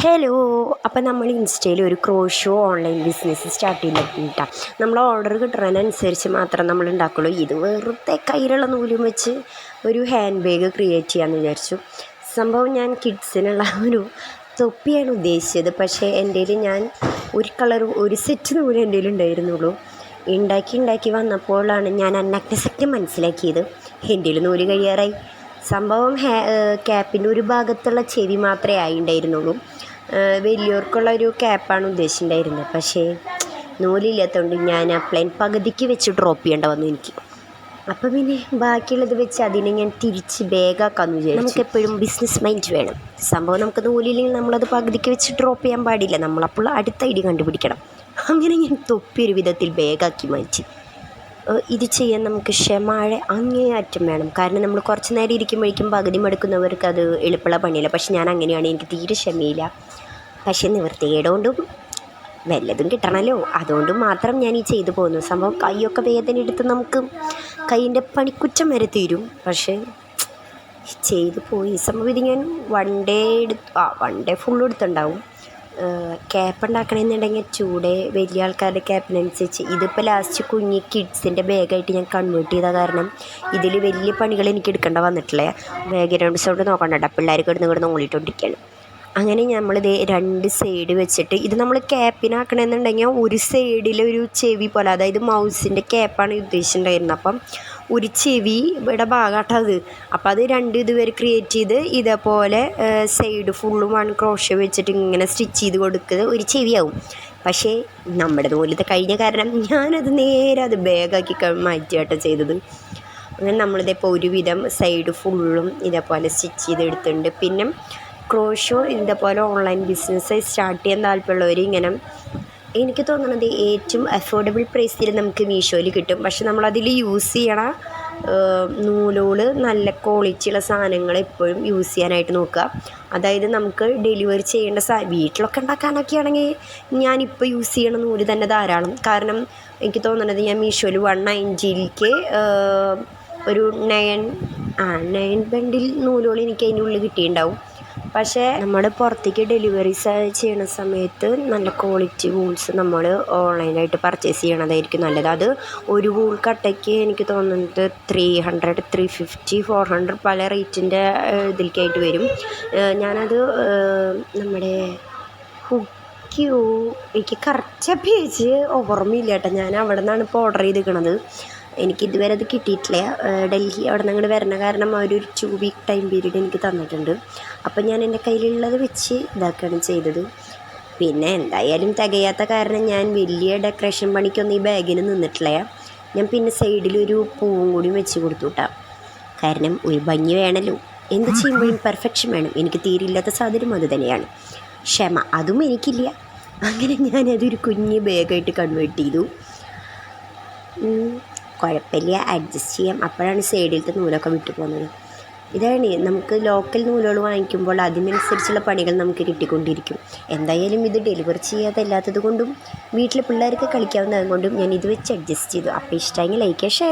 Hello. അപ്പം നമ്മൾ ഇൻസ്റ്റയിൽ ഒരു ക്രോഷോ ഓൺലൈൻ ബിസിനസ് സ്റ്റാർട്ട് ചെയ്തിട്ടാ. നമ്മൾ ഓർഡർ കിട്ടുന്നതിനനുസരിച്ച് മാത്രം നമ്മൾ ഉണ്ടാക്കുള്ളൂ. ഇത് വെറുതെ കയ്യിലുള്ള നൂലും വെച്ച് ഒരു ഹാൻഡ് ബാഗ് ക്രിയേറ്റ് ചെയ്യാമെന്ന് വിചാരിച്ചു. സംഭവം ഞാൻ കിഡ്സിനുള്ള ഒരു തൊപ്പിയാണ് ഉദ്ദേശിച്ചത്. പക്ഷേ എൻ്റെ ഞാൻ ഒരു സെറ്റ് നൂല് എൻ്റെ ഉണ്ടായിരുന്നുള്ളൂ. ഉണ്ടാക്കി വന്നപ്പോഴാണ് ഞാൻ സത്യം മനസ്സിലാക്കിയത്. എൻ്റെ നൂല് കഴിയാറായി. സംഭവം ക്യാപ്പിൻ്റെ ഒരു ഭാഗത്തുള്ള ചെവി മാത്രമേ ആയിട്ടുണ്ടായിരുന്നുള്ളൂ. വലിയവർക്കുള്ള ഒരു ക്യാപ്പാണ് ഉദ്ദേശിച്ചിട്ടുണ്ടായിരുന്നത്. പക്ഷേ നൂലില്ലാത്തതുകൊണ്ട് ഞാൻ ആ പ്ലെയിൻ പകുതിക്ക് വെച്ച് ഡ്രോപ്പ് ചെയ്യേണ്ട വന്നു എനിക്ക്. അപ്പം പിന്നെ ബാക്കിയുള്ളത് വെച്ച് അതിനെ ഞാൻ തിരിച്ച് ബാഗാക്കാമെന്ന് വിചാരിച്ചു. നമുക്കെപ്പോഴും ബിസിനസ് മൈൻഡ് വേണം. സംഭവം നമുക്ക് നൂലില്ലെങ്കിൽ നമ്മളത് പകുതിക്ക് വെച്ച് ഡ്രോപ്പ് ചെയ്യാൻ പാടില്ല. നമ്മളപ്പോൾ അടുത്ത ഐഡിയ കണ്ടുപിടിക്കണം. അങ്ങനെ ഞാൻ തൊപ്പി ഒരു വിധത്തിൽ ബാഗാക്കി മാറ്റി. ഇത് ചെയ്യാൻ നമുക്ക് ക്ഷമയുടെ അങ്ങേയറ്റം വേണം. കാരണം നമ്മൾ കുറച്ച് നേരം ഇരിക്കുമ്പോഴേക്കും പകുതി മടുക്കുന്നവർക്ക് അത് എളുപ്പമുള്ള പണിയില്ല. പക്ഷെ ഞാൻ അങ്ങനെയാണ്, എനിക്ക് തീരെ ക്ഷമയില്ല. പക്ഷെ നിവൃത്തികേടുകൊണ്ടും വല്ലതും കിട്ടണമല്ലോ, അതുകൊണ്ടും മാത്രം ഞാൻ ഈ ചെയ്തു പോകുന്നു. സംഭവം കൈയൊക്കെ വേദന എടുത്ത് നമുക്ക് കൈയിൻ്റെ പണിക്കുറ്റം വരെ തീരും. പക്ഷേ ചെയ്തു പോയി. സംഭവം ഇത് ഞാൻ വൺ ഡേ ഫുൾ എടുത്തുണ്ടാവും. ക്യാപ്പ് ഉണ്ടാക്കണമെന്നുണ്ടെങ്കിൽ ചൂടെ വലിയ ആൾക്കാരുടെ ക്യാപ്പിനനുസരിച്ച്. ഇതിപ്പോൾ ലാസ്റ്റ് കുഞ്ഞി കിഡ്സിൻ്റെ ബാഗായിട്ട് ഞാൻ കൺവേർട്ട് ചെയ്ത കാരണം ഇതിൽ വലിയ പണികൾ എനിക്ക് എടുക്കേണ്ട വന്നിട്ടില്ല. ബാക്ക്ഗ്രൗണ്ട് സൗണ്ട് നോക്കണ്ട, പിള്ളേർ കിടന്ന് ഓടിക്കൊണ്ടിരിക്കുകയാണ്. അങ്ങനെ നമ്മളിത് രണ്ട് സൈഡ് വെച്ചിട്ട് ഇത് നമ്മൾ ക്യാപ്പിനാക്കണമെന്നുണ്ടെങ്കിൽ ഒരു സൈഡിലൊരു ചെവി പോലെ, അതായത് മൗസിൻ്റെ ക്യാപ്പാണ് ഉദ്ദേശിച്ചിട്ടുണ്ടായിരുന്നത്. അപ്പം ഒരു ചെവി ഇവിടെ ഭാഗമാട്ടത്. അപ്പം അത് ഇതുവരെ ക്രിയേറ്റ് ചെയ്ത് ഇതേപോലെ സൈഡ് ഫുള്ളും വൺ ക്രോഷ്യോ വെച്ചിട്ട് ഇങ്ങനെ സ്റ്റിച്ച് ചെയ്ത് കൊടുക്കുന്നത് ഒരു ചെവിയാവും. പക്ഷേ നമ്മുടെ നൂലത്തെ കഴിഞ്ഞ കാരണം ഞാനത് നേരെ അത് ബാഗാക്കി മാറ്റിയാട്ടോ ചെയ്തത്. അങ്ങനെ നമ്മളിതിപ്പോൾ ഒരുവിധം സൈഡ് ഫുള്ളും ഇതേപോലെ സ്റ്റിച്ച് ചെയ്തെടുത്തിട്ടുണ്ട്. പിന്നെ ക്രോഷോ ഇതേപോലെ ഓൺലൈൻ ബിസിനസ് സ്റ്റാർട്ട് ചെയ്യാൻ താല്പര്യമുള്ളവർ ഇങ്ങനെ, എനിക്ക് തോന്നുന്നത് ഏറ്റവും അഫോർഡബിൾ പ്രൈസിൽ നമുക്ക് മീഷോയിൽ കിട്ടും. പക്ഷെ നമ്മളതിൽ യൂസ് ചെയ്യണ നൂലോള് നല്ല ക്വാളിറ്റിയുള്ള സാധനങ്ങൾ എപ്പോഴും യൂസ് ചെയ്യാനായിട്ട് നോക്കുക. അതായത് നമുക്ക് ഡെലിവറി ചെയ്യേണ്ട വീട്ടിലൊക്കെ ഉണ്ടാക്കാനൊക്കെ ആണെങ്കിൽ ഞാനിപ്പോൾ യൂസ് ചെയ്യണ നൂല് തന്നെ ധാരാളം. കാരണം എനിക്ക് തോന്നുന്നത് ഞാൻ മീഷോയിൽ 190ക്ക് ഒരു 9 ബണ്ടിൽ നൂലുകൾ എനിക്ക് അതിൻ്റെ ഉള്ളിൽ കിട്ടിയിട്ടുണ്ടാവും. പക്ഷേ നമ്മൾ പുറത്തേക്ക് ഡെലിവറീസ് ചെയ്യണ സമയത്ത് നല്ല ക്വാളിറ്റി വൂൾസ് നമ്മൾ ഓൺലൈനായിട്ട് പർച്ചേസ് ചെയ്യണതായിരിക്കും നല്ലത്. അത് ഒരു വൂൾ കട്ടയ്ക്ക് എനിക്ക് തോന്നുന്നത് 300, 350, 400 പല റേറ്റിൻ്റെ ഇതിലേക്കായിട്ട് വരും. ഞാനത് നമ്മുടെ എനിക്ക് കറക്റ്റ് പേജ് ഓർമ്മയില്ല കേട്ടോ. ഞാൻ അവിടെ നിന്നാണ് ഇപ്പോൾ ഓർഡർ ചെയ്തിരിക്കണത്. എനിക്കിതുവരെ അത് കിട്ടിയിട്ടില്ല. ഡൽഹി അവിടെ നിന്ന് അങ്ങോട്ട് വരണ കാരണം അവരൊരു 2 വീക്ക് ടൈം പീരീഡ് എനിക്ക് തന്നിട്ടുണ്ട്. അപ്പം ഞാൻ എൻ്റെ കയ്യിലുള്ളത് വെച്ച് ഇതാക്കുകയാണ് ചെയ്തത്. പിന്നെ എന്തായാലും തികയാത്ത കാരണം ഞാൻ വലിയ ഡെക്കറേഷൻ പണിക്കൊന്നും ഈ ബാഗിന് നിന്നിട്ടില്ല. ഞാൻ പിന്നെ സൈഡിലൊരു പൂവും കൂടി വെച്ച് കൊടുത്തു കേട്ടോ. കാരണം ഒരു ഭംഗി വേണമല്ലോ, എന്ത് ചെയ്യുമ്പോഴും പെർഫെക്ഷൻ വേണം. എനിക്ക് തീരില്ലാത്ത സാധനം അത് തന്നെയാണ് ക്ഷമ. അതും എനിക്കില്ല. അങ്ങനെ ഞാനതൊരു കുഞ്ഞ് ബാഗായിട്ട് കൺവേർട്ട് ചെയ്തു. കുഴപ്പമില്ല, അഡ്ജസ്റ്റ് ചെയ്യാം. അപ്പോഴാണ് സൈഡിലത്തെ നൂലൊക്കെ വിട്ടു പോകുന്നത്. ഇതാണ് നമുക്ക് ലോക്കൽ നൂലുകൾ വാങ്ങിക്കുമ്പോൾ അതിനനുസരിച്ചുള്ള പണികൾ നമുക്ക് കിട്ടിക്കൊണ്ടിരിക്കും. എന്തായാലും ഇത് ഡെലിവറി ചെയ്യാതല്ലാത്തത് കൊണ്ടും വീട്ടിലെ പിള്ളേർക്ക് കളിക്കാവുന്നത് കൊണ്ടും ഞാൻ ഇത് വെച്ച് അഡ്ജസ്റ്റ് ചെയ്തു. അപ്പോൾ ഇഷ്ടമെങ്കിൽ ലൈക്ക് ഷെയർ